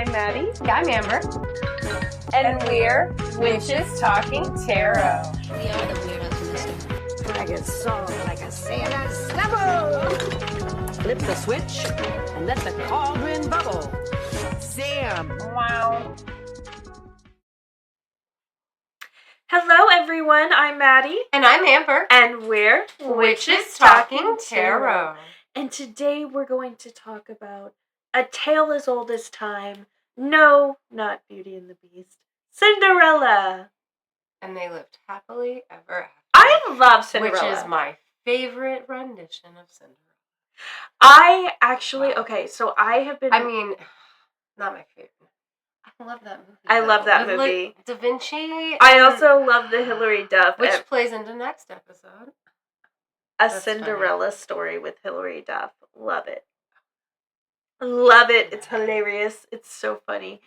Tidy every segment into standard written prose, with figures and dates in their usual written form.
I'm Maddie. I'm Amber. And we're Witches Talking Tarot. We are the weirdos sister. I get song like a sailor snubble. Flip the switch and let the cauldron bubble. Sam. Wow. Hello, everyone. I'm Maddie. And I'm Amber. And we're Witches Talking Tarot. And today we're going to talk about a tale as old as time. No, not Beauty and the Beast. Cinderella. And they lived happily ever after. I love Cinderella. Which is my favorite rendition of Cinderella. I actually, okay, so I have been... I mean, not my favorite. I love that movie. I love that With, movie. Like, Da Vinci. I also love the Hilary Duff. Which plays into next episode. That's Cinderella story with Hilary Duff. Love it. Love it. It's hilarious. It's so funny.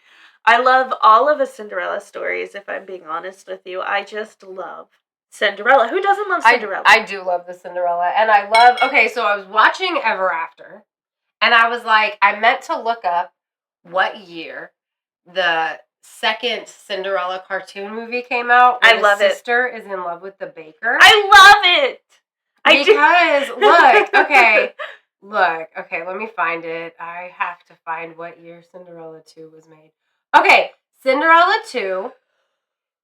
I love all of the Cinderella stories, if I'm being honest with you. I just love Cinderella. Who doesn't love Cinderella? I do love the Cinderella. And I love... Okay, so I was watching Ever After. And I was like, I meant to look up what year the second Cinderella cartoon movie came out. I love it. The sister is in love with the baker. I love it! Okay, let me find it. I have to find what year Cinderella 2 was made. Okay, Cinderella 2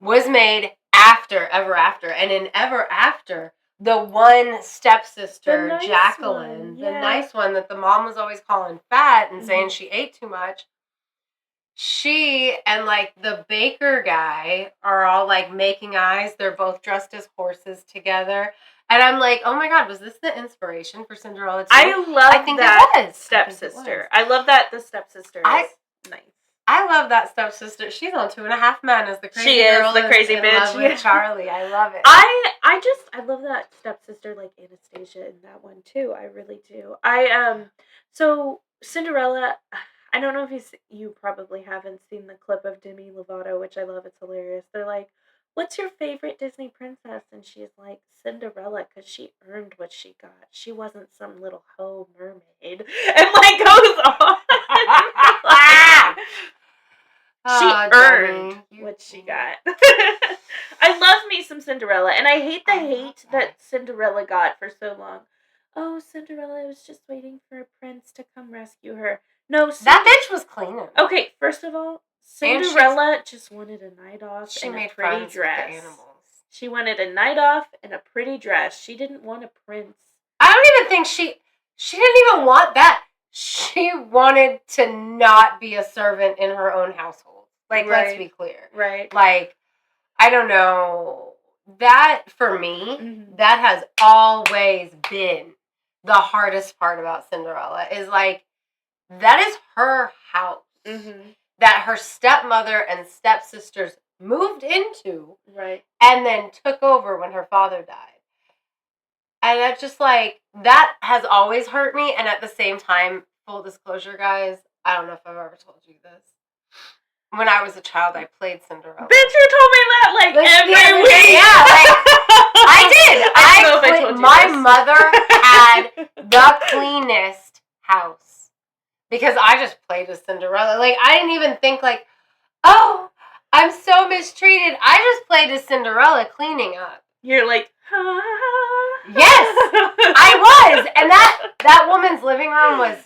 was made after Ever After. And in Ever After, the one stepsister, The nice Jacqueline, one, the yeah. nice one that the mom was always calling fat and saying she ate too much, she and, like, the baker guy are all, like, making eyes. They're both dressed as horses together. And I'm like, oh my God, was this the inspiration for Cinderella 2? I think that it was. stepsister. I love that the stepsister is nice. I love that stepsister. She's on 2.5 Men as the crazy She girl. is the crazy in bitch. Love with Charlie. I love it. I love that stepsister, like Anastasia in that one too. I really do. So Cinderella, I don't know if you probably haven't seen the clip of Demi Lovato, which I love. It's hilarious. They're like, "What's your favorite Disney princess?" And she's like, "Cinderella, because she earned what she got. She wasn't some little hoe mermaid." And like goes on. She earned what she got. I love me some Cinderella, and I hate the hate that Cinderella got for so long. Oh, Cinderella was just waiting for a prince to come rescue her. No, that bitch was cleaning. Okay, first of all, Cinderella just wanted a night off and a pretty dress. With the animals. She wanted a night off and a pretty dress. She didn't want a prince. I don't even think she didn't even want that. She wanted to not be a servant in her own household. Like, let's be clear. Right. Like, I don't know. That, for me, that has always been the hardest part about Cinderella. Is, like, that is her house. That her stepmother and stepsisters moved into. Right. And then took over when her father died. And it's just, like, that has always hurt me. And at the same time, full disclosure, guys, I don't know if I've ever told you this. When I was a child, I played Cinderella. Bitch, you told me that, like, every week. Yeah, like, I did. I don't know if I told you my this. mother had the cleanest house. Because I just played as Cinderella. Like, I didn't even think, like, oh, I'm so mistreated. I just played as Cinderella cleaning up. You're like, yes, I was. And that woman's living room was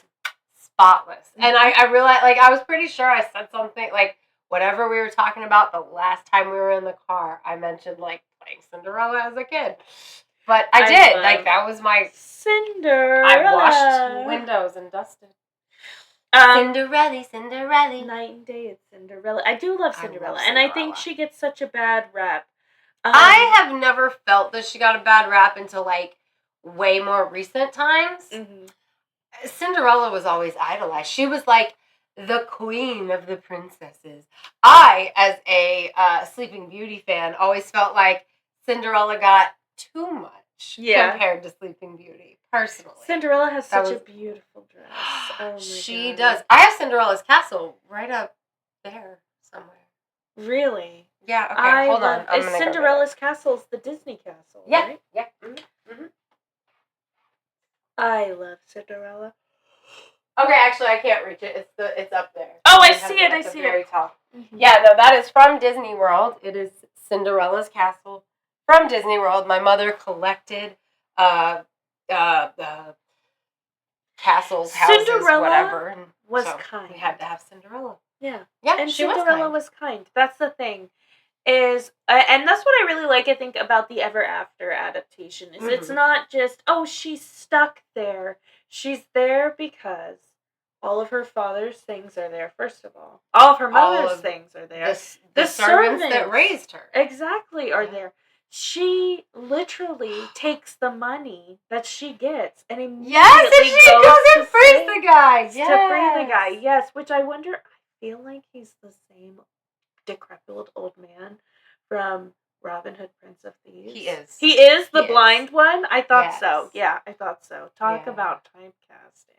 spotless. And I realized, like, I was pretty sure I said something, like, whatever we were talking about the last time we were in the car, I mentioned, like, playing Cinderella as a kid. But I did. Like, that was my... Cinderella. I washed windows and dusted. Cinderella. Night and day, it's Cinderella. I do love Cinderella, and I think she gets such a bad rap. I have never felt that she got a bad rap until, like, way more recent times. Cinderella was always idolized. She was, like, the queen of the princesses. I, as a Sleeping Beauty fan, always felt like Cinderella got too much compared to Sleeping Beauty, personally. Cinderella has such a beautiful dress. Oh my she God. does. I have Cinderella's castle right up there somewhere. Really? Yeah, okay, hold on. Is Cinderella's castle the Disney castle, right? Yeah. I love Cinderella. Okay, actually, I can't reach it. It's up there. Oh, I It has see it. I at the see very it. top. Mm-hmm. Yeah, no, that is from Disney World. It is Cinderella's castle from Disney World. My mother collected castles, houses, Cinderella whatever. And was so kind. we had to have Cinderella. Yeah. Yeah, And she Cinderella was kind. That's the thing. And that's what I really like, I think, about the Ever After adaptation. Is it's not just, oh, she's stuck there. She's there because all of her father's things are there, first of all. All of her mother's things are there. The servants that raised her. Exactly, are there. She literally takes the money that she gets and immediately goes and frees the guy. To free the guy, yes. Which I wonder, I feel like he's the same decrepit old man from Robin Hood, Prince of Thieves. He is. He is the blind one? I thought so. Yeah, I thought so. Talk about typecasting.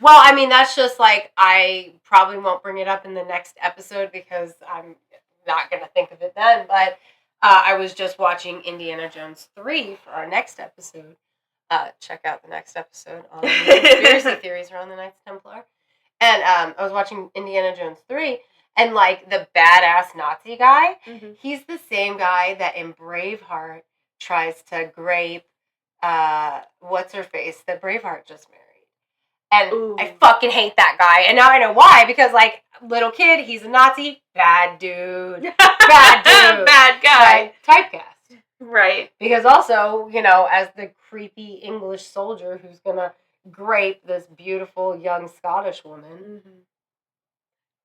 Well, I mean, that's just like, I probably won't bring it up in the next episode because I'm not going to think of it then, but I was just watching Indiana Jones 3 for our next episode. Check out the next episode on the conspiracy theories around the Knights Templar. And I was watching Indiana Jones 3, and like the badass Nazi guy, he's the same guy that in Braveheart tries to grape what's her face that Braveheart just married. And I fucking hate that guy. And now I know why, because like little kid, he's a Nazi, bad dude. Bad dude. Bad guy. Typecast. Right. Because also, you know, as the creepy English soldier who's gonna grape this beautiful young Scottish woman,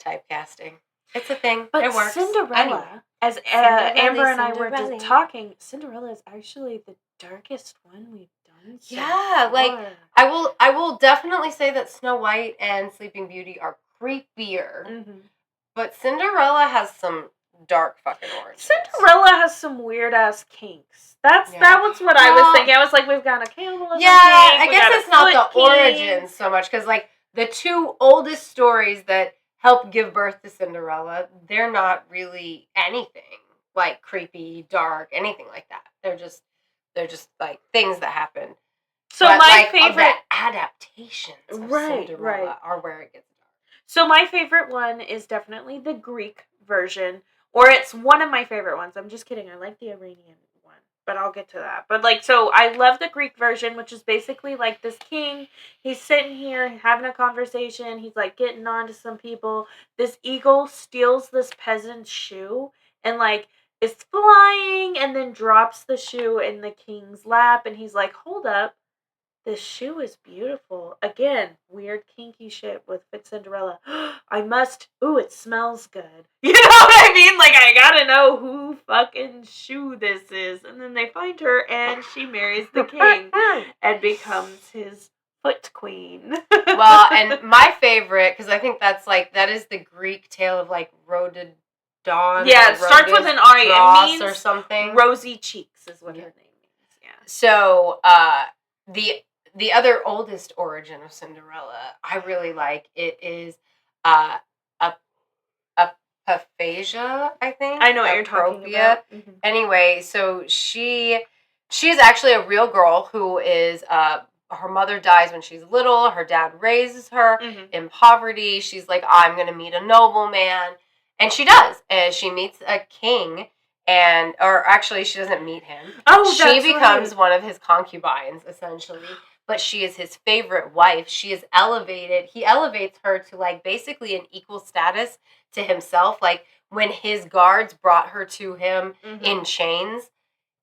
typecasting. It's a thing. But it works. Cinderella, anyway. as Amber and I were just talking, Cinderella is actually the darkest one we've done so far. Like I will definitely say that Snow White and Sleeping Beauty are creepier. But Cinderella has some dark fucking origins. Cinderella has some weird ass kinks. That was what I was thinking. I was like, we've got a cannibalism kink, I guess it's not the origins so much, because like the two oldest stories that help give birth to Cinderella, they're not really anything like creepy, dark, anything like that. They're just like things that happen. So but, my favorite the adaptations of Cinderella are where it gets dark. So my favorite one is definitely the Greek version, or it's one of my favorite ones. I'm just kidding. I like the Iranian one, but I'll get to that. But like, so I love the Greek version, which is basically like this king. He's sitting here having a conversation. He's like getting on to some people. This eagle steals this peasant's shoe and like is flying and then drops the shoe in the king's lap. And he's like, hold up. This shoe is beautiful. Again, weird kinky shit with Cinderella. It smells good. You know what I mean? Like, I gotta know who fucking shoe this is. And then they find her and she marries the king and becomes his foot queen. Well, and my favorite, because I think that is the Greek tale of like Rhoda Dawn. Yeah, it starts with an R. It means or something. Rosy cheeks is what her name means. Yeah. So, the other oldest origin of Cinderella, I really like. It is aphasia, I think. I know what you're talking about. Anyway, so she is actually a real girl who is her mother dies when she's little. Her dad raises her in poverty. She's like, I'm gonna meet a nobleman, and she does. And she meets a king. Or actually, she doesn't meet him. Oh, she becomes one of his concubines, essentially. But she is his favorite wife. She is elevated. He elevates her to like basically an equal status to himself. Like when his guards brought her to him in chains,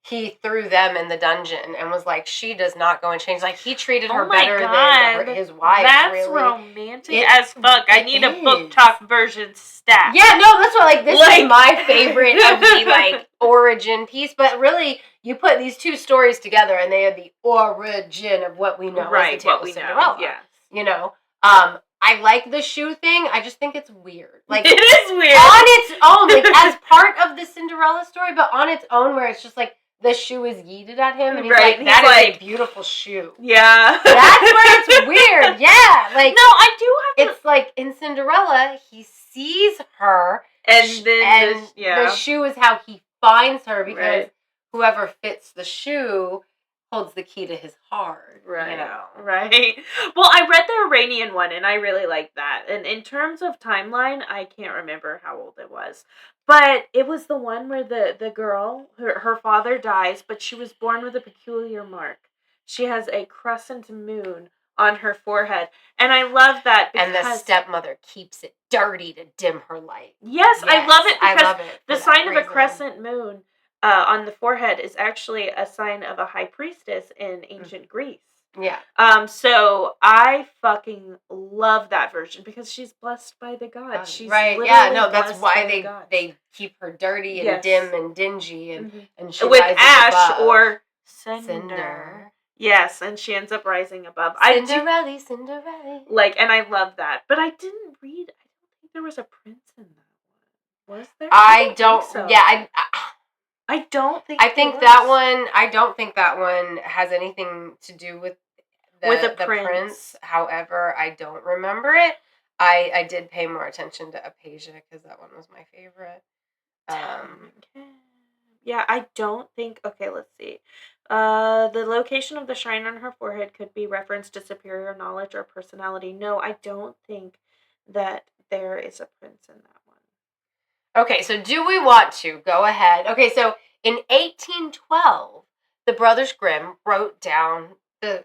he threw them in the dungeon and was like, she does not go in chains. Like he treated her better than his wife. That's really romantic as fuck. I need a book talk version stat. Yeah, no, that's what like this is my favorite of the like origin piece. But really, you put these two stories together and they are the origin of what we know as the tale of Cinderella. Yeah. You know? I like the shoe thing. I just think it's weird. Like it is weird. On its own, like as part of the Cinderella story, but on its own where it's just like the shoe is yeeted at him, and he's like, that is a beautiful shoe. Yeah. That's where it's weird. Yeah. Like, no, I do have to. It's like in Cinderella, he sees her, and then the shoe is how he finds her, because whoever fits the shoe holds the key to his heart, Right. you know. Right. Well, I read the Iranian one, and I really liked that. And in terms of timeline, I can't remember how old it was. But it was the one where the girl, her father dies, but she was born with a peculiar mark. She has a crescent moon on her forehead. And I love that because... And the stepmother keeps it dirty to dim her light. Yes, I love it because I love it the sign of a crescent moon on the forehead is actually a sign of a high priestess in ancient Greece. Yeah. So I fucking love that version because she's blessed by the gods. She's right. literally Yeah. No, that's blessed why by they keep her dirty and Yes. dim and dingy and she with rises ash above. or cinder. Yes, and she ends up rising above. Cinderella. Like, and I love that, but I didn't read. I don't think there was a prince in that one. Was there? I don't. Think so. Yeah. I don't think. I think that one. I don't think that one has anything to do with the prince. However, I don't remember it. I did pay more attention to Apasia because that one was my favorite. Yeah, I don't think. Okay, let's see. The location of the shrine on her forehead could be reference to superior knowledge or personality. No, I don't think that there is a prince in that one. Okay, so do we want to go ahead? Okay, so in 1812, the Brothers Grimm wrote down the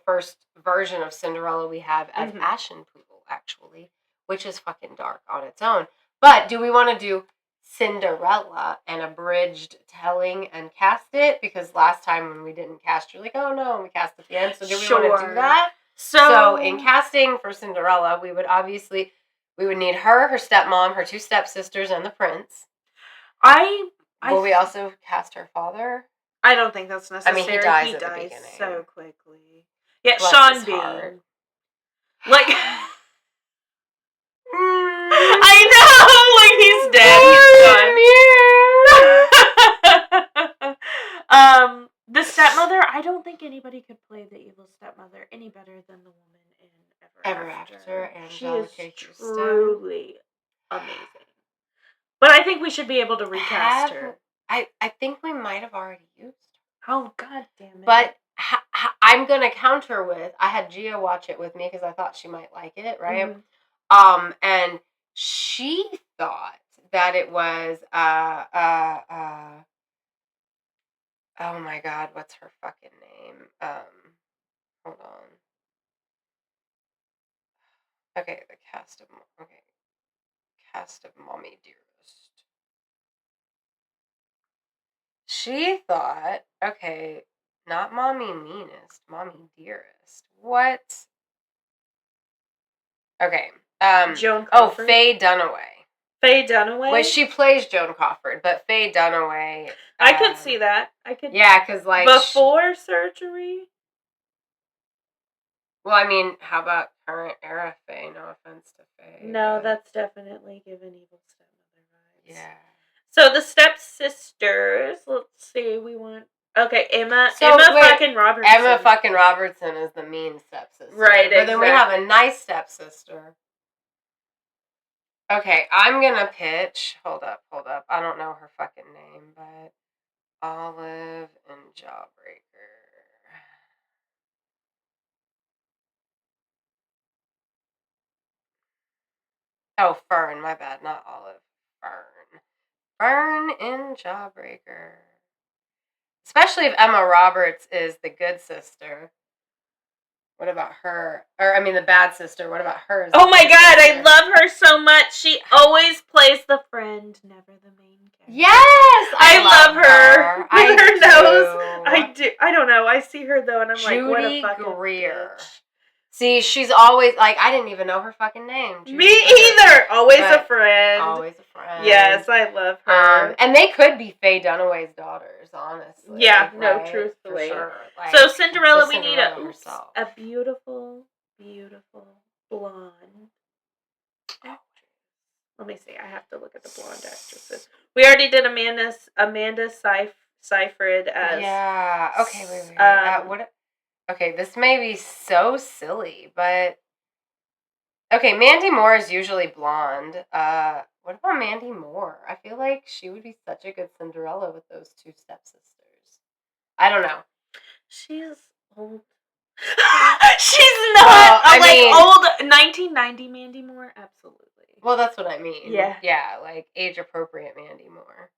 first version of Cinderella we have as Aschenputtel, actually, which is fucking dark on its own. But do we want to do Cinderella, an abridged telling, and cast it? Because last time when we didn't cast, you're like, oh no, and we cast at the end. So do we want to do that? So in casting for Cinderella, we would need her stepmom, her two stepsisters, and the prince. Will we also cast her father? I don't think that's necessary. I mean, he dies at the beginning. So quickly. Yeah, Bless Sean his Bean. heart. Like, I know, like he's dead. He's done. The stepmother. I don't think anybody could play the evil stepmother any better than the woman in Ever After. And she is truly amazing. But I think we should be able to recast her. I think we might have already used her. Oh, god damn it. But I'm going to counter with, I had Gia watch it with me because I thought she might like it, right? And she thought that it was, oh my god, what's her fucking name? Hold on. Okay, cast of Mommy Dearest. She thought, okay, not Mommy Meanest, Mommy Dearest. What? Okay. Joan Crawford. Faye Dunaway. Faye Dunaway? Well, she plays Joan Crawford, but Faye Dunaway. I could see that. Yeah, because like before surgery. Well, I mean, how about current era Faye? No offense to Faye. No, that's definitely given evil stepmother vibes. Yeah. So the stepsisters. Let's see. We want. Okay, Emma fucking Robertson. Emma fucking Robertson is the mean stepsister. Right. But then we have a nice stepsister. Okay, I'm gonna pitch. Hold up. I don't know her fucking name, but Olive and Jawbreaker. Oh, Fern. My bad. Not Olive. Fern in Jawbreaker. Especially if Emma Roberts is the good sister. What about her? Or, I mean, the bad sister. What about her? Oh my god, I love her so much. She always plays the friend, never the main character. Yes! I love her. With her nose. I do. I don't know. I see her, though, and I'm Judy like, what a fucking Greer. bitch. See, she's always, like, I didn't even know her fucking name. Me either! Always a friend. Always a friend. Yes, I love her. And they could be Faye Dunaway's daughters, honestly. Yeah, right? no, truthfully. For sure. Like, so Cinderella, we need a beautiful, beautiful blonde. Let me see. I have to look at the blonde actresses. We already did Amanda Seyfried as... Yeah. Okay, wait. What... Okay, this may be so silly, but... Okay, Mandy Moore is usually blonde. What about Mandy Moore? I feel like she would be such a good Cinderella with those two stepsisters. I don't know. She's old. She's not Well, I mean, old 1990 Mandy Moore. Absolutely. Well, that's what I mean. Yeah. Yeah, like age appropriate Mandy Moore.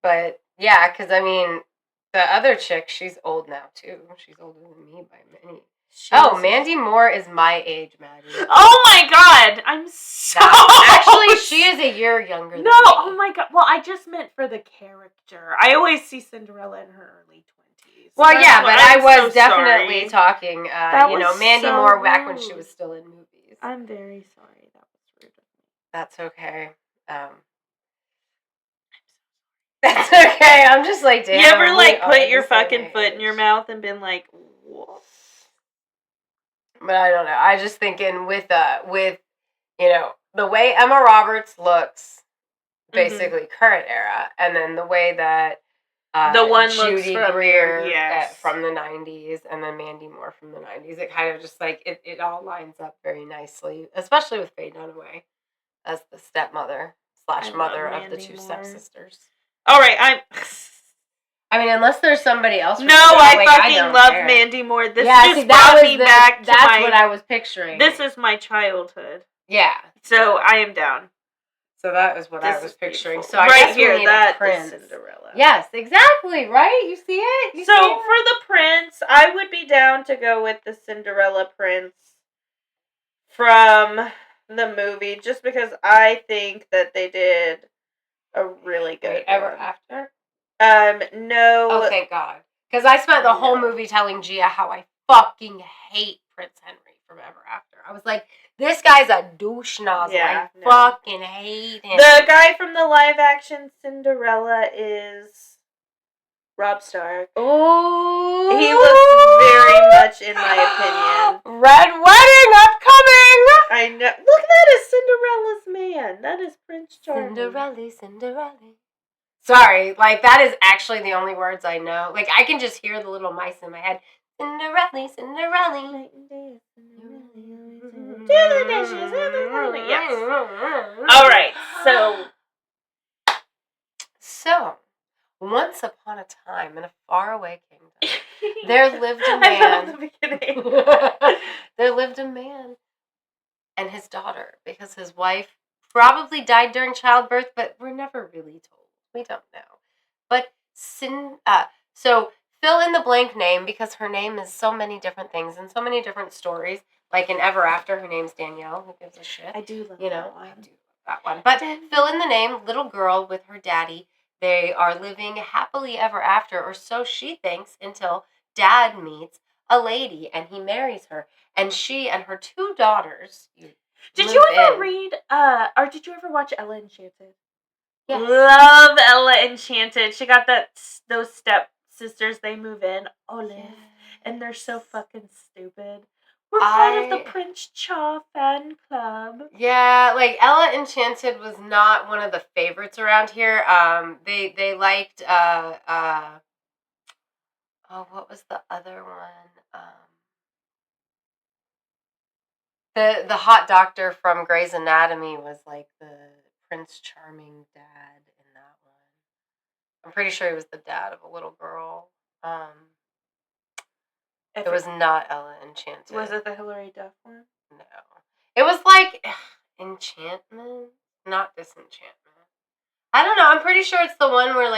But yeah, because I mean, the other chick, she's old now too. She's older than me by many. Mandy Moore is my age, Maddie. Oh my god, I'm so actually, she is a year younger than me. Oh my god. Well, I just meant for the character. I always see Cinderella in her early 20s. Well, yeah, but I was definitely talking, Mandy Moore back when she was still in movies. I'm very sorry. That was rude of me. That's okay. That's okay. I'm just like, damn. You ever put your fucking foot in your mouth and been like, what? But I don't know. I just thinking with the way Emma Roberts looks, basically current era, and then the way that the one Judy looks Greer from the 90s, and then Mandy Moore from the 90s, it kind of just like it all lines up very nicely, especially with Faye Dunaway as the stepmother / mother of the two stepsisters. All right, I mean, unless there's somebody else. No, I fucking love Mandy Moore. This just brought me back to that's what I was picturing. This is my childhood. Yeah. So I am down. So that is what I was picturing. Beautiful. So I guess here, we need that a prince. is Cinderella. Yes, exactly. Right? You see it? For the prince, I would be down to go with the Cinderella prince from the movie, just because I think that they did a really good Ever After? No. Oh, thank God. Because I spent the whole movie telling Gia how I fucking hate Prince Henry from Ever After. I was like, this guy's a douche nozzle. I fucking hate him. The guy from the live action Cinderella is Rob Stark. Oh. He looks very much, in my opinion. Red Wedding upcoming! I know. Look, that is Cinderella's man. That is Prince Charming. Cinderella. Sorry, that is actually the only words I know. I can just hear the little mice in my head. Cinderella. Yes. Alright, So, once upon a time in a faraway kingdom, there lived a man. I love the beginning. There lived a man and his daughter, because his wife probably died during childbirth, but we're never really told. We don't know. But so fill in the blank name, because her name is so many different things and so many different stories. Like in Ever After, her name's Danielle. Who gives a shit? I do love that one. I do love that one. But fill in the name, little girl with her daddy. They are living happily ever after, or so she thinks, until dad meets a lady and he marries her. And she and her two daughters. Did you ever read, or did you ever watch Ella Enchanted? Yes. Love Ella Enchanted. She got those step sisters. They move in, Olive, and they're so fucking stupid. We're part of the Prince Cha fan club. Yeah, Ella Enchanted was not one of the favorites around here. They liked what was the other one? The hot doctor from Grey's Anatomy was the Prince Charming dad in that one. I'm pretty sure he was the dad of a little girl. It was not Ella Enchanted. Was it the Hilary Duff one? No. It was Enchantment, not Disenchantment. I don't know. I'm pretty sure it's the one where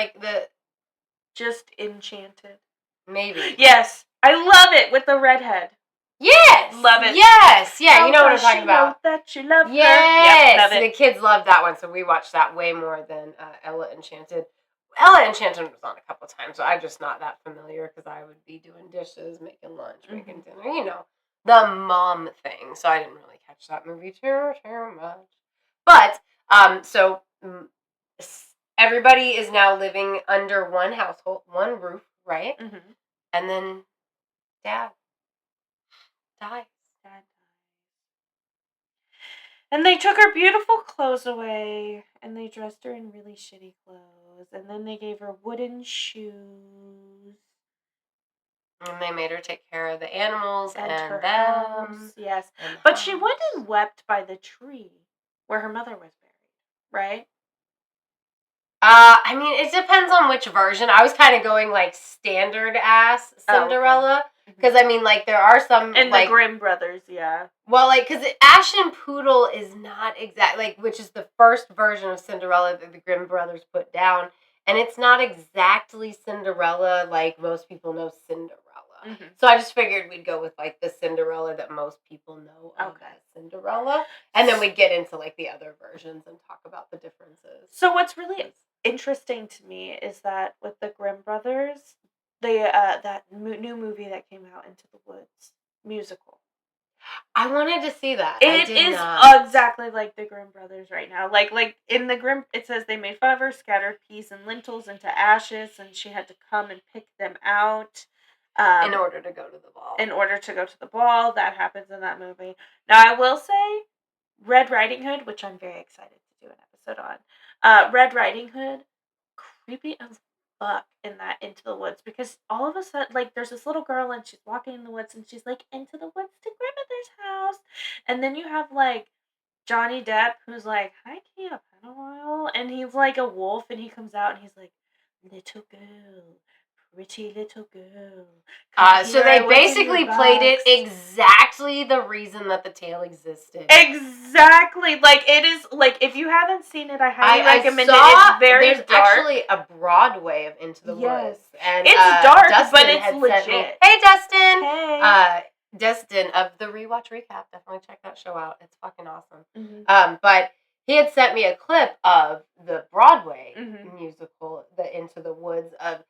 just Enchanted. Maybe. Yes. I love it with the redhead. Yes! Love it. Yes! Yeah, you know what I'm talking about. That you love yes! Yep, love it. The kids love that one, so we watched that way more than Ella Enchanted. Ella Enchanted was on a couple times, so I'm just not that familiar, because I would be doing dishes, making lunch, making dinner, the mom thing. So I didn't really catch that movie too much. But, so everybody is now living under one household, one roof, right? Mm-hmm. And then dad dies. And they took her beautiful clothes away, and they dressed her in really shitty clothes, and then they gave her wooden shoes. And they made her take care of the animals and her them. house. Yes. But she went and wept by the tree where her mother was buried, right? I mean, it depends on which version. I was kind of going, like, standard-ass Cinderella. Because, I mean, like, there are some, And like... the Grimm brothers, yeah. Well, like, because Ash and Poodle is not exactly, like, which is the first version of Cinderella that the Grimm brothers put down. And it's not exactly Cinderella like most people know Cinderella. Mm-hmm. So I just figured we'd go with, like, the Cinderella that most people know of as Cinderella. And then we'd get into, like, the other versions and talk about the differences. So what's really interesting to me is that with the Grimm brothers, that new movie that came out, Into the Woods musical. I wanted to see that. It is exactly like the Grimm brothers right now. Like in the Grimm, it says they made fun of her, scattered peas and lentils into ashes, and she had to come and pick them out. In order to go to the ball. In order to go to the ball. That happens in that movie. Now, I will say, Red Riding Hood, which I'm very excited to do an episode on. Red Riding Hood, creepy as fuck in that Into the Woods, because all of a sudden, like, there's this little girl and she's walking in the woods and she's like, into the woods to grandmother's house. And then you have, like, Johnny Depp, who's like, hi Camp, been a while. And he's like a wolf and he comes out and he's like, little girl. Pretty little girl. So they basically played it exactly the reason that the tale existed. Exactly. Like, it is, like, if you haven't seen it, I highly recommend it. It's very dark. There's actually a Broadway of Into the Woods. And, it's dark, Dustin but it's legit. Hey, Dustin! Hey! Dustin of the Rewatch Recap. Definitely check that show out. It's fucking awesome. Mm-hmm. But he had sent me a clip of the Broadway musical, the Into the Woods, of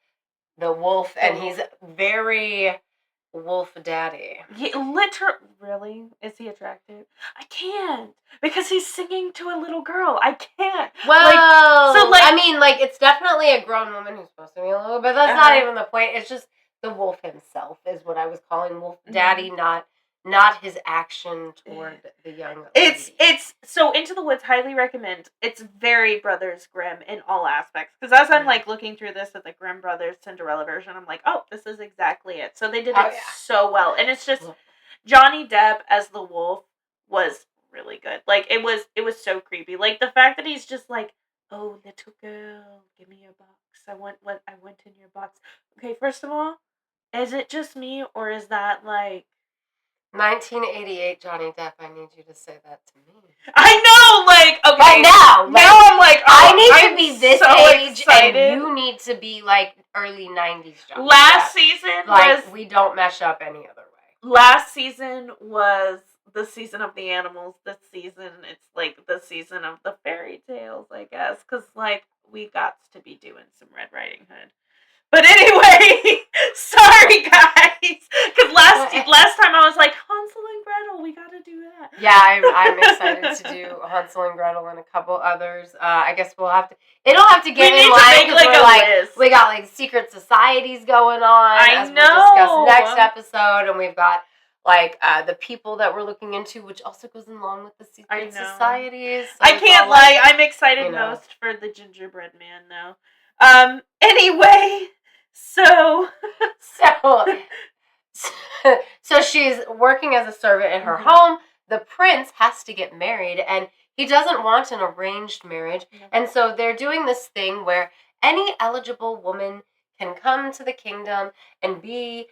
the wolf, and he's very wolf daddy. Really? Is he attractive? I can't, because he's singing to a little girl. I can't. Well, I mean, like, it's definitely a grown woman who's supposed to be a little, but that's not even the point. It's just the wolf himself is what I was calling wolf daddy, not his action toward the young lady. It's so Into the Woods, highly recommend. It's very Brothers Grimm in all aspects. Because as I'm like looking through this at the Grimm Brothers Cinderella version, I'm like, oh, this is exactly it. So they did it so well, and it's just Johnny Depp as the wolf was really good. Like, it was so creepy. Like, the fact that he's just like, oh, little girl, give me your box. I want in your box. Okay, first of all, is it just me, or is that like 1988 Johnny Depp? I need you to say that to me. I know, like, okay. But now I'm like, I need to be this age, excited. And you need to be like early 90s Johnny Last Depp. Season like, we don't mesh up any other way. Last season was the season of the animals. This season, it's like the season of the fairy tales, I guess. Because, like, we got to be doing some Red Riding Hood. But anyway, sorry guys, because last time I was like, Hansel and Gretel, we gotta do that. Yeah, I'm excited to do Hansel and Gretel and a couple others. I guess we'll have to. It'll have to get in line because we got like secret societies going on. We'll discuss next episode, and we've got like the people that we're looking into, which also goes along with the secret societies. So I can't lie, I'm excited most for the gingerbread man though. Anyway. So she's working as a servant in her home. The prince has to get married, and he doesn't want an arranged marriage. And so they're doing this thing where any eligible woman can come to the kingdom and be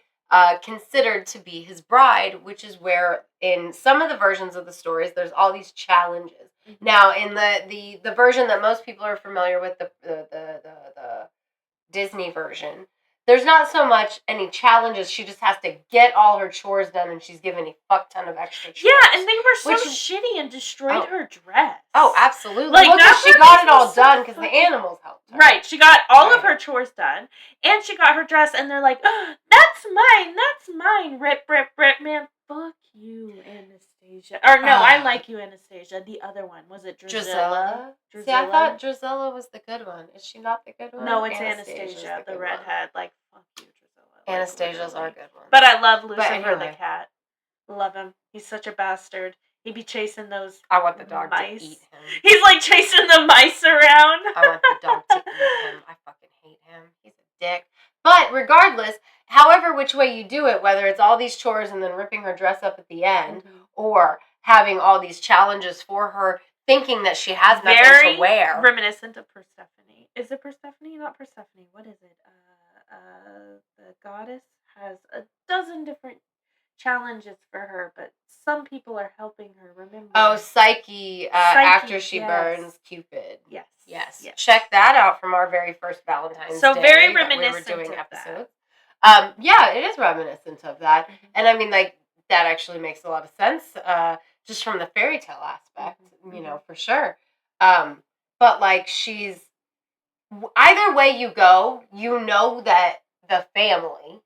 considered to be his bride, which is where in some of the versions of the stories, there's all these challenges. Now, in the version that most people are familiar with, the Disney version, there's not so much any challenges. She just has to get all her chores done, and she's given a fuck ton of extra chores. Yeah, and they were so shitty and destroyed her dress. Oh, absolutely. Like, she got it all done because the animals helped her. Right, she got all of her chores done, and she got her dress, and they're like, oh, that's mine, rip, man, fuck you, Anastasia. Or no, I like you, Anastasia. The other one, was it Drizella? See, I thought Drizella was the good one. Is she not the good one? No, it's Anastasia, the redhead. Like, fuck you, Drizella. Anastasia's our good one. But I love Lucifer the cat. Love him. He's such a bastard. He'd be chasing those I want the dog mice. to eat him. He's like chasing the mice around. I want the dog to eat him. I fucking hate him. He's a dick. But regardless, however which way you do it, whether it's all these chores and then ripping her dress up at the end, or having all these challenges for her, thinking that she has nothing to wear. Reminiscent of Persephone Is it Persephone? Not Persephone. What is it? The goddess has a dozen different challenges for her, but some people are helping her remember. Oh, Psyche, after she burns Cupid. Yes. Yes. Check that out from our very first Valentine's Day. So very that reminiscent we were doing of episodes. that. Yeah, it is reminiscent of that. Mm-hmm. And I mean, like, that actually makes a lot of sense, just from the fairy tale aspect, you know, for sure. But, like, either way you go, you know that the family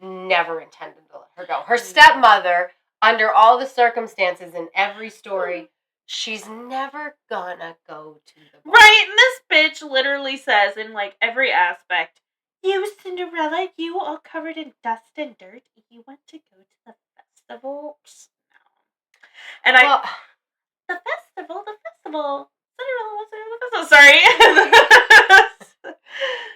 never intended to let her go. Her stepmother, under all the circumstances in every story, she's never gonna go to the ball. Right, and this bitch literally says in, like, every aspect, you, Cinderella, you all covered in dust and dirt, you want to go to the festival? Psst, no. And the festival, Cinderella wants to go to the festival, sorry.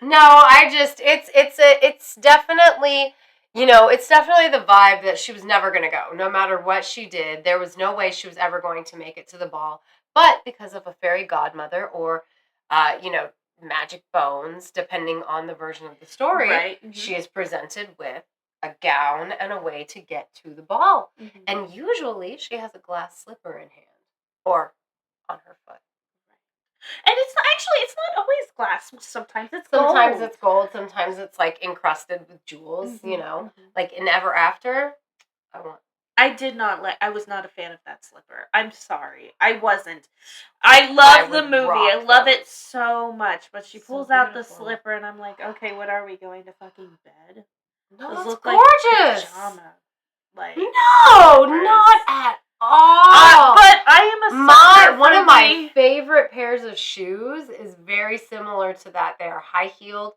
No, it's definitely, you know, it's definitely the vibe that she was never going to go. No matter what she did, there was no way she was ever going to make it to the ball. But because of a fairy godmother or, you know, magic bones, depending on the version of the story, she is presented with a gown and a way to get to the ball. And usually she has a glass slipper in hand or on her foot. And it's not always glass. Sometimes it's gold. Sometimes it's like encrusted with jewels, you know. Like in Ever After, I was not a fan of that slipper. I'm sorry. I wasn't. I love the movie. I love it so much. But she pulls out the slipper and I'm like, okay, what are we going to fucking bed? No, those look gorgeous. Like pajama. Like, no, slippers. Not at all. But I am a sucker one of my favorite pairs of shoes is very similar to that. They are high-heeled,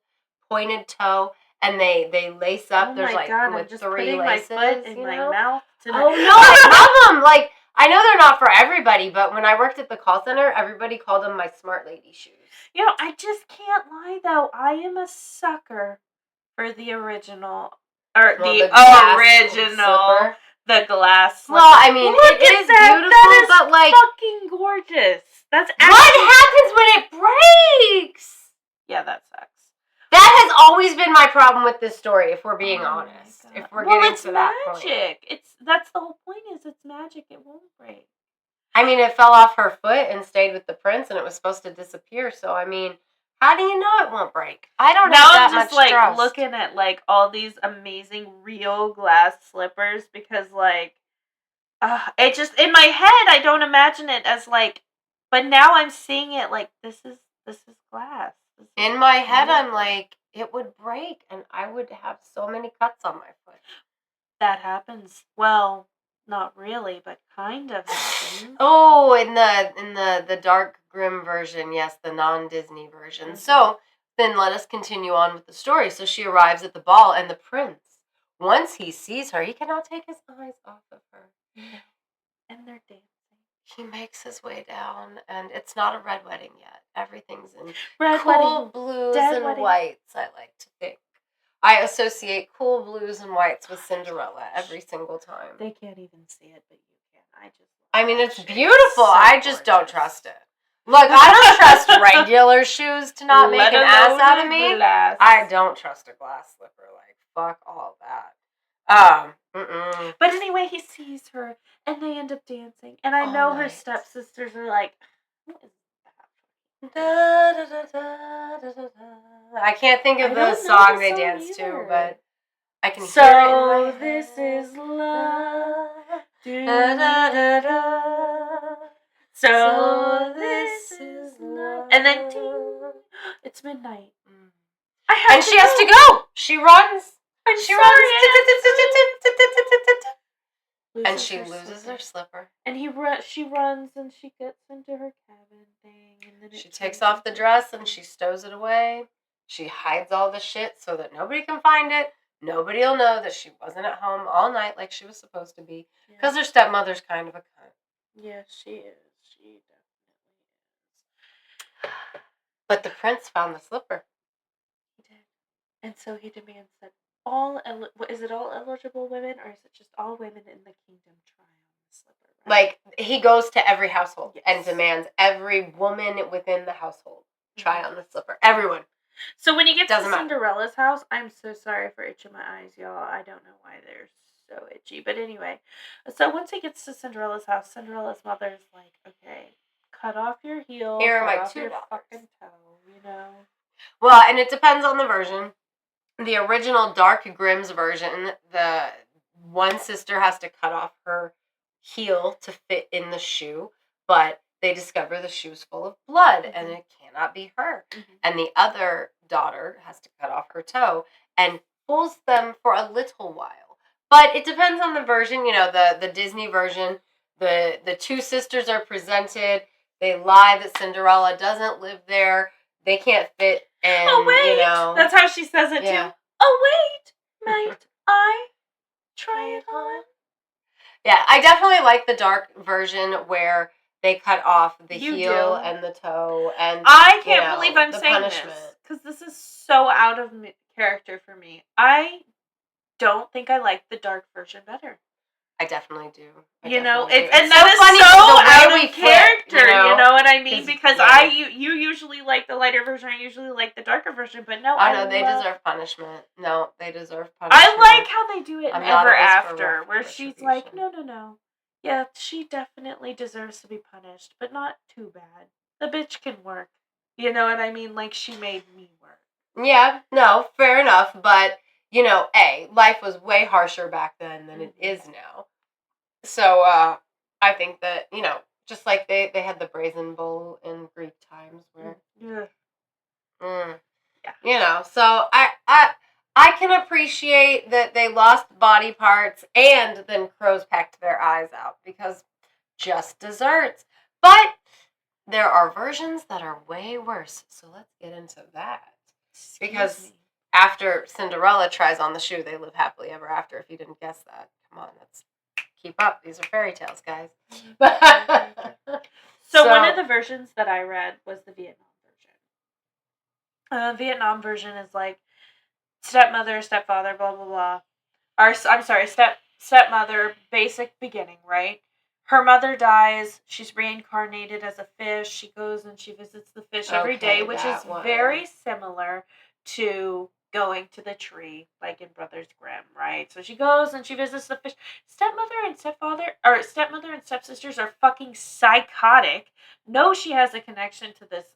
pointed toe, and they lace up. Oh There's my God, I'm just 3 laces. My foot in my mouth tonight. Oh no, I love them. Like, I know they're not for everybody, but when I worked at the call center, everybody called them my smart lady shoes. You know, I just can't lie though. I am a sucker for the original, or the original. The glass slipper. Well, I mean, it is beautiful, but like fucking gorgeous. That's what happens when it breaks. Yeah, that sucks. That has always been my problem with this story. If we're being honest, if we're getting to that point, that's the whole point. Is it's magic. It won't break. I mean, it fell off her foot and stayed with the prince, and it was supposed to disappear. So I mean, how do you know it won't break? I don't know. Now I'm just like trust. Looking at like all these amazing real glass slippers because like, it just in my head I don't imagine it as like, but now I'm seeing it like this is glass. In my head, I'm like it would break, and I would have so many cuts on my foot. That happens. Well, not really, but kind of happens. Oh, in the dark grim version, yes, the non-Disney version. So then let us continue on with the story. So she arrives at the ball, and the prince, once he sees her, he cannot take his eyes off of her. And they're dancing. He makes his way down, and it's not a red wedding yet. Everything's in red cool blues and whites, I like to think. I associate cool blues and whites with Cinderella every single time. They can't even see it, but you can. I mean, it's beautiful. I just don't trust it. Look, I don't trust regular shoes to not make an ass out of me. Glass. I don't trust a glass slipper. Like, fuck all that. But anyway, he sees her, and they end up dancing. And I know her stepsisters are like, what is that? I can't think of the song they dance to, but I can hear it. So this is love. So this is love. And then ding, it's midnight. And she has to go. She runs. And she runs. And she loses her slipper. And she runs and she gets into her cabin thing. And then she takes off the dress and she stows it away. She hides all the shit so that nobody can find it. Nobody will know that she wasn't at home all night like she was supposed to be. Because her stepmother's kind of a cunt. Yes, she is. She definitely is. But the prince found the slipper. He did. And so he demands that is it all eligible women, or is it just all women in the kingdom try on the slipper? Right? Like, he goes to every household and demands every woman within the household try on the slipper. Everyone. So when you get Doesn't to matter. Cinderella's house, I'm so sorry for itching my eyes, y'all. I don't know why they're so itchy. But anyway, so once he gets to Cinderella's house, Cinderella's mother's like, okay, cut off your heel, Here are cut my off your $2. fucking toe, you know? Well, and it depends on the version. The original Dark Grimm's version, the one sister has to cut off her heel to fit in the shoe, but they discover the shoe's full of blood and it cannot be her. And the other daughter has to cut off her toe and fools them for a little while. But it depends on the version. You know, the Disney version, the two sisters are presented. They lie that Cinderella doesn't live there. They can't fit. And, oh, wait! You know, that's how she says it, too. Oh, wait! Might I try it on? Yeah, I definitely like the dark version where they cut off the heel and the toe. And I can't believe I'm saying punishment. This. Because this is so out of character for me. I don't think I like the dark version better. I definitely do. And that is so out of character, you know what I mean? Because you usually like the lighter version, I usually like the darker version, but no, I know they deserve punishment. No, they deserve punishment. I like how they do it in Ever After, where she's like, no. Yeah, she definitely deserves to be punished, but not too bad. The bitch can work. You know what I mean? Like, she made me work. Yeah, no, fair enough, but, life was way harsher back then than it is now. So, I think that, just like they had the brazen bull in Greek times where... so I can appreciate that they lost body parts and then crows pecked their eyes out because just desserts. But there are versions that are way worse, so let's get into that. Because after Cinderella tries on the shoe, they live happily ever after. If you didn't guess that, come on, let's keep up. These are fairy tales, guys. So one of the versions that I read was the Vietnam version. Vietnam version is like stepmother, stepfather, blah blah blah. Stepmother, basic beginning, right? Her mother dies. She's reincarnated as a fish. She goes and she visits the fish every day, which is very similar to going to the tree, like in Brothers Grimm, right? So she goes and she visits the fish. Stepmother and stepsisters are fucking psychotic. No, she has a connection to this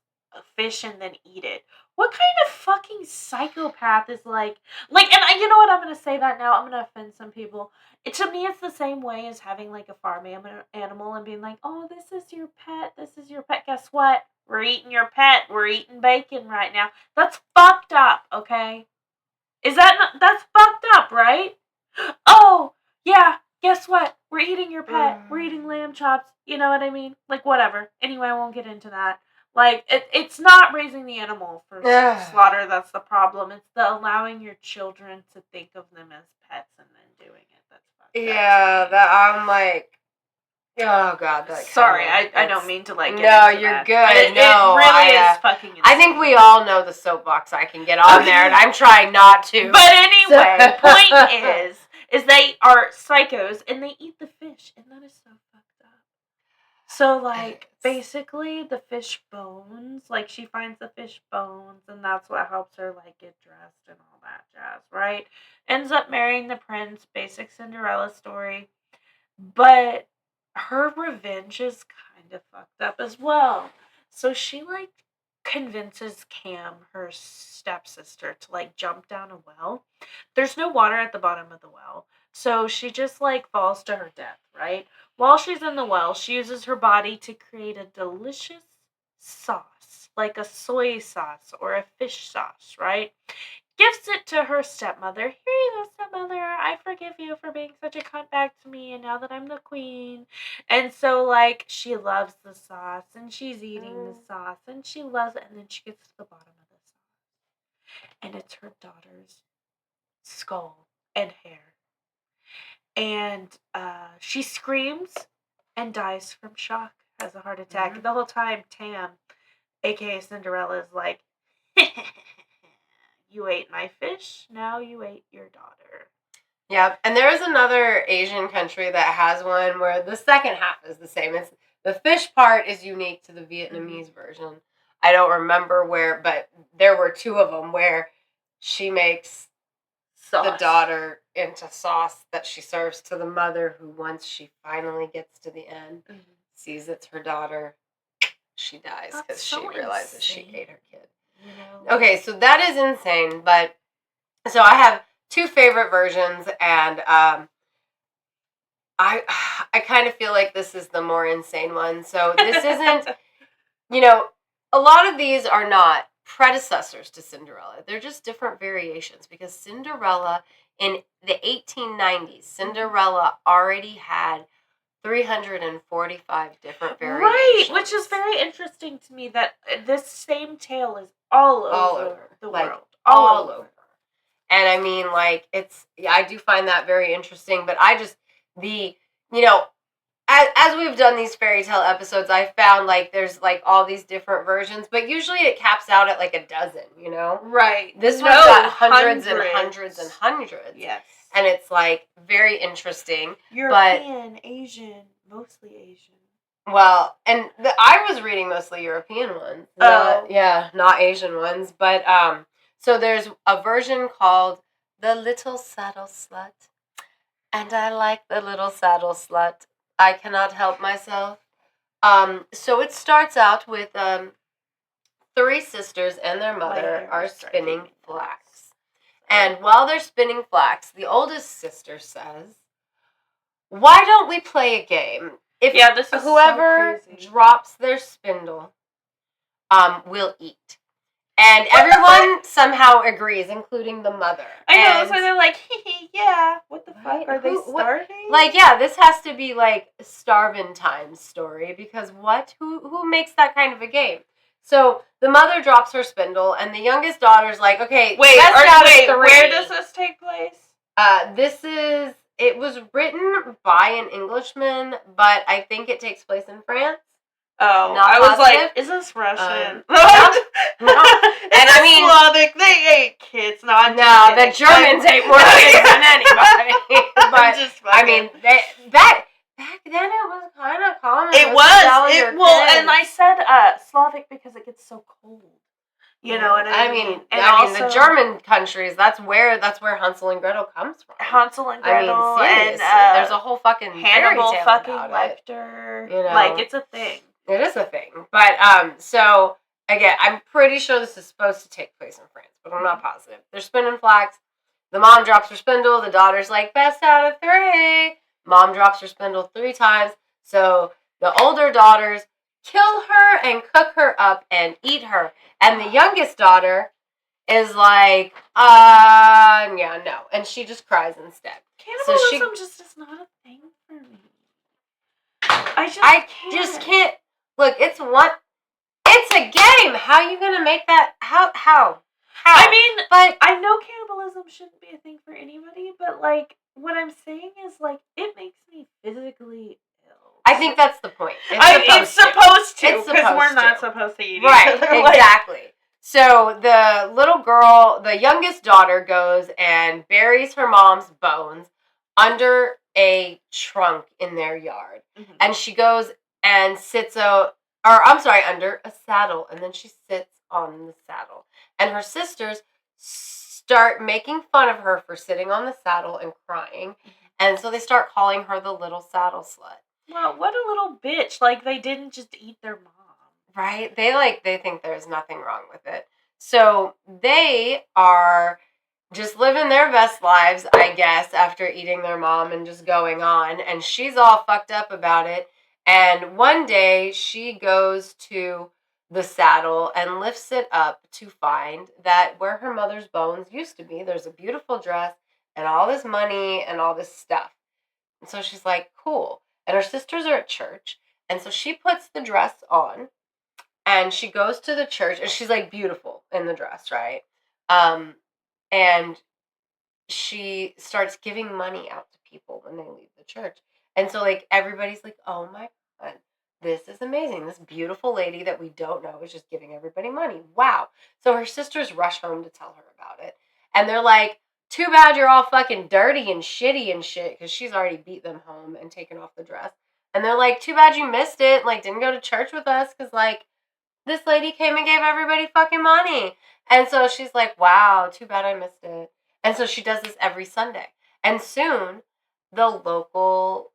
fish and then eat it. What kind of fucking psychopath is like, and you know what, I'm going to say that now, I'm going to offend some people. To me, it's the same way as having like a farm animal and being like, oh, this is your pet, Guess what? We're eating your pet, we're eating bacon right now. That's fucked up, okay? That's fucked up, right? Oh, yeah, guess what? We're eating your pet, we're eating lamb chops, you know what I mean? Like, whatever. Anyway, I won't get into that. Like, it's not raising the animal for slaughter that's the problem. It's the allowing your children to think of them as pets and then doing it. That's fucked up. Yeah, that I'm like, oh God. Sorry, I don't mean to like get no, into you're that. good. But it really is fucking insane. I think we all know the soapbox I can get on there, and I'm trying not to. But anyway, point is they are psychos, and they eat the fish, and that is so fucked up. So, like, basically, the fish bones, like, she finds the fish bones, and that's what helps her, like, get dressed and all that jazz, right? Ends up marrying the prince, basic Cinderella story. But her revenge is kind of fucked up as well. So she, like, convinces Cam, her stepsister, to, like, jump down a well. There's no water at the bottom of the well. So she just, like, falls to her death, right? While she's in the well, she uses her body to create a delicious sauce, like a soy sauce or a fish sauce, right? Gives it to her stepmother. Here you go, stepmother. I forgive you for being such a cunt back to me, and now that I'm the queen. And so, like, she loves the sauce, and she's eating the sauce, and she loves it, and then she gets to the bottom of the sauce. And it's her daughter's skull and hair. And she screams and dies from shock, has a heart attack. Mm-hmm. The whole time, Tam, a.k.a. Cinderella, is like, you ate my fish, now you ate your daughter. Yep, and there is another Asian country that has one where the second half is the same. It's the fish part is unique to the Vietnamese version. I don't remember where, but there were 2 of them where she makes the daughter into sauce that she serves to the mother, who once she finally gets to the end, sees it's her daughter, she dies because she realizes she ate her kid. You know? Okay, so that is insane, but so I have 2 favorite versions, and I kind of feel like this is the more insane one. So this isn't, a lot of these are not predecessors to Cinderella. They're just different variations, because Cinderella in the 1890s, Cinderella already had 345 different variations. Right, which is very interesting to me that this same tale is all over the world. All over. And I mean, like, I do find that very interesting, but I just, as we've done these fairy tale episodes, I found, like, there's, like, all these different versions, but usually it caps out at, like, a dozen, Right. This one's got hundreds and hundreds and hundreds. Yes. And it's, like, very interesting. European, Asian, mostly Asian. Well, and I was reading mostly European ones. Not Asian ones. But, so there's a version called The Little Saddle Slut. And I like the little saddle slut. I cannot help myself. So it starts out with 3 sisters and their mother are spinning flax. And while they're spinning flax, the oldest sister says, "Why don't we play a game? If this is whoever so crazy. drops their spindle will eat." And everyone somehow agrees, including the mother. I know, so they're like, yeah, what the fuck? Are they starving? Like, yeah, this has to be like a starving time story, because what? Who makes that kind of a game? So the mother drops her spindle, and the youngest daughter's like, okay, wait, where does this take place? It was written by an Englishman, but I think it takes place in France. Oh, not I was positive. Like, is this Russian? No. And I mean, Slavic, they ate kids. No, the Germans ate more kids than anybody. But I mean, back then it was kind of common. It was. And I said Slavic because it gets so cold. You know what I mean? I mean, the German countries. That's where Hansel and Gretel comes from. Hansel and Gretel. I mean, seriously, and there's a whole fucking Hannibal fairy tale fucking about Lecter. It. Like, it's a thing. It is a thing. But so again, I'm pretty sure this is supposed to take place in France, but I'm not positive. They're spinning flax. The mom drops her spindle. The daughter's like, best out of 3. Mom drops her spindle 3 times. So the older daughters kill her and cook her up and eat her. And the youngest daughter is like, yeah, no. And she just cries instead. Cannibalism just is not a thing for me. I just can't. Look, it's a game. How are you gonna make that? How? I mean, but I know cannibalism shouldn't be a thing for anybody, but like, what I'm saying is, like, it makes me physically ill. I think that's the point. It's supposed to, because we're not supposed to eat right, exactly. So the little girl, the youngest daughter, goes and buries her mom's bones under a trunk in their yard. Mm-hmm. And she goes and under a saddle, and then she sits on the saddle. And her sisters start making fun of her for sitting on the saddle and crying. Mm-hmm. And so they start calling her the little saddle slut. Well, what a little bitch. Like, they didn't just eat their mom. Right? They think there's nothing wrong with it. So they are just living their best lives, I guess, after eating their mom and just going on. And she's all fucked up about it. And one day she goes to the saddle and lifts it up to find that where her mother's bones used to be, there's a beautiful dress and all this money and all this stuff. And so she's like, cool. And her sisters are at church. And so she puts the dress on and she goes to the church, and she's like beautiful in the dress, right? And she starts giving money out to people when they leave the church. And so, like, everybody's like, oh my God, this is amazing. This beautiful lady that we don't know is just giving everybody money. Wow. So her sisters rush home to tell her about it. And they're like, too bad you're all fucking dirty and shitty and shit, because she's already beat them home and taken off the dress. And they're like, too bad you missed it. Like, didn't go to church with us, because, like, this lady came and gave everybody fucking money. And so she's like, wow, too bad I missed it. And so she does this every Sunday. And soon, the local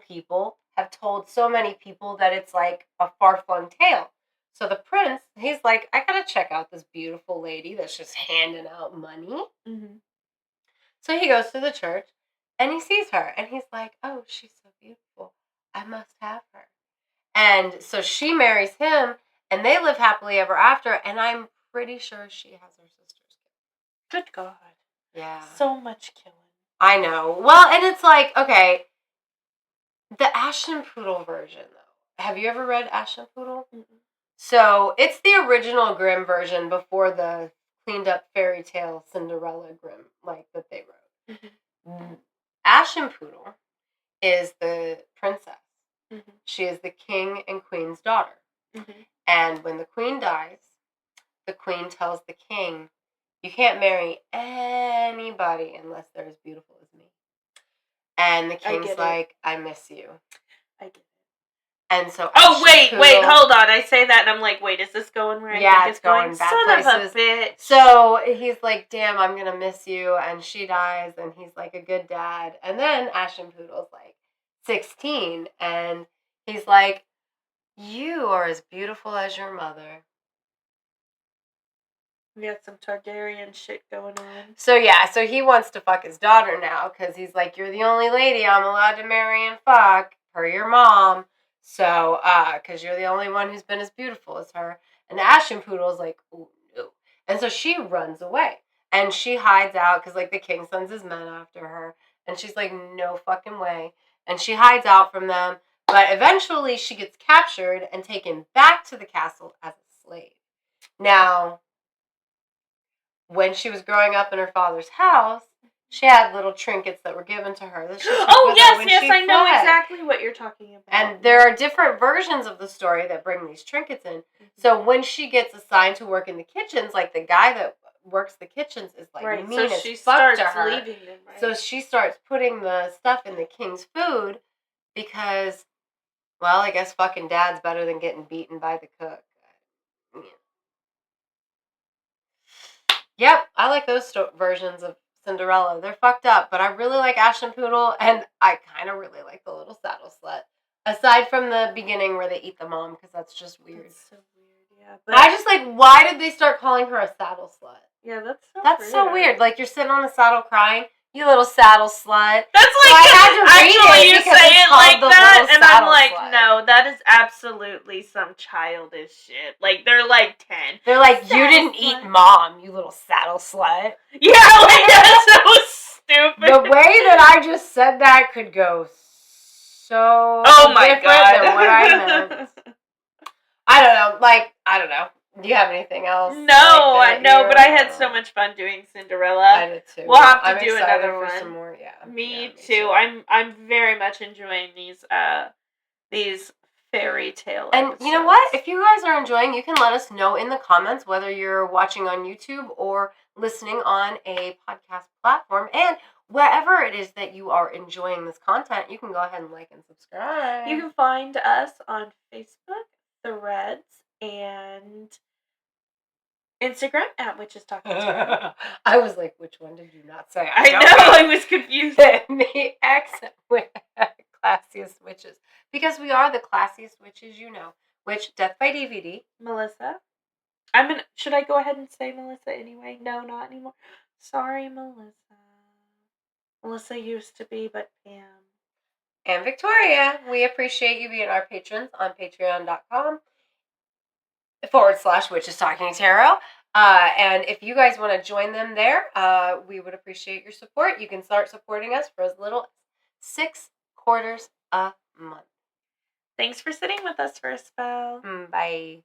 people have told so many people that it's like a far-flung tale. So the prince, he's like, I gotta check out this beautiful lady that's just handing out money. Mm-hmm. So he goes to the church, and he sees her, and he's like, oh, she's so beautiful. I must have her. And so she marries him, and they live happily ever after, and I'm pretty sure she has her sister's kid. Good God. Yeah. So much killing. I know. Well, and it's like, okay, the Aschenputtel version, though. Have you ever read Aschenputtel? Mm-mm. So it's the original Grimm version before the cleaned up fairy tale Cinderella Grimm, like, that they wrote. Mm-hmm. Aschenputtel is the princess. Mm-hmm. She is the king and queen's daughter. Mm-hmm. And when the queen dies, the queen tells the king, you can't marry anybody unless they're as beautiful as me. And the king's like, I miss you. I get it. And so wait, hold on. I say that and I'm like, wait, is this going where I think it's going? Bad Son places. Of a bitch. So he's like, damn, I'm going to miss you. And she dies, and he's like a good dad. And then Aschenputtel's like 16, and he's like, you are as beautiful as your mother. We got some Targaryen shit going on. So yeah, so he wants to fuck his daughter now, because he's like, you're the only lady I'm allowed to marry and fuck, per your mom. So, because you're the only one who's been as beautiful as her. And Aschenputtel's like, oh no. And so she runs away. And she hides out, because like the king sends his men after her. And she's like, no fucking way. And she hides out from them. But eventually she gets captured and taken back to the castle as a slave. Now, when she was growing up in her father's house, she had little trinkets that were given to her that she took with her when she I know fled. exactly what you're talking about. And there are different versions of the story that bring these trinkets in. Mm-hmm. So when she gets assigned to work in the kitchens, like the guy that works the kitchens is like mean as she fuck starts to her. leaving them, right? So she starts putting the stuff in the king's food because, well, I guess fucking dad's better than getting beaten by the cook. Yeah. Yep, I like those versions of Cinderella. They're fucked up, but I really like Aschenputtel, and I kind of really like the little saddle slut. Aside from the beginning where they eat the mom, because that's just weird. That's so weird, yeah. But I just like, why did they start calling her a saddle slut? Yeah, that's so weird. Like, you're sitting on the saddle crying, you little saddle slut. That's like, so I had to read actually, you say it like that, and I'm like, slut. No, that is absolutely some childish shit. Like, they're like 10. They're like, you didn't eat mom, you little saddle slut. Yeah, like, that's so stupid. The way that I just said that could go so different than what I meant. I don't know. Do you have anything else? No, but I had so much fun doing Cinderella. I did too. We'll have to do another one. Some more, yeah. Me too. I'm very much enjoying these fairy tale episodes. You know what? If you guys are enjoying, you can let us know in the comments whether you're watching on YouTube or listening on a podcast platform. And wherever it is that you are enjoying this content, you can go ahead and like and subscribe. You can find us on Facebook, Threads, and Instagram at Witches Talking Tarot. I was like, which one did you not say? I know, I was confused. The accent with classiest witches. Because we are the classiest witches, you know. Which, Death by DVD. Melissa. Should I go ahead and say Melissa anyway? No, not anymore. Sorry, Melissa. Melissa used to be, but Pam. And Victoria. We appreciate you being our patrons on patreon.com. /Witches Talking Tarot. And if you guys want to join them there, we would appreciate your support. You can start supporting us for as little as $6 a month. Thanks for sitting with us for a spell. Bye.